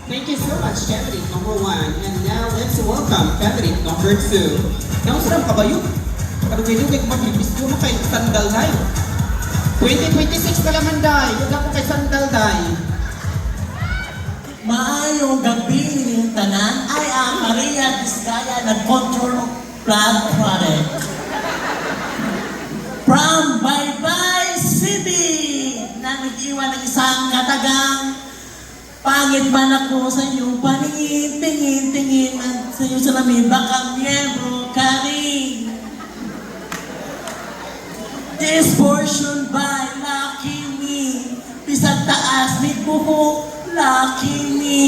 Thank you so much, candidate number 1. And now, let's welcome candidate number 2. Nausram ka ba yun? Kadugay-dugay ko magbibis ko mo kay Sandal Day. 2026 ka naman, Day. Huwag ako kay Sandal Day. Maayong gabi ng tanan ay ang Maria Vizcaya nag-control of blood product. From Baybay City na nag-iwan ng isang katagang pangit man ako sa iyong paningin, tingin man sa iyong salamin, baka miyembro ka rin. This portion by Lucky Me, bisag taas, may buhok, Lucky Me.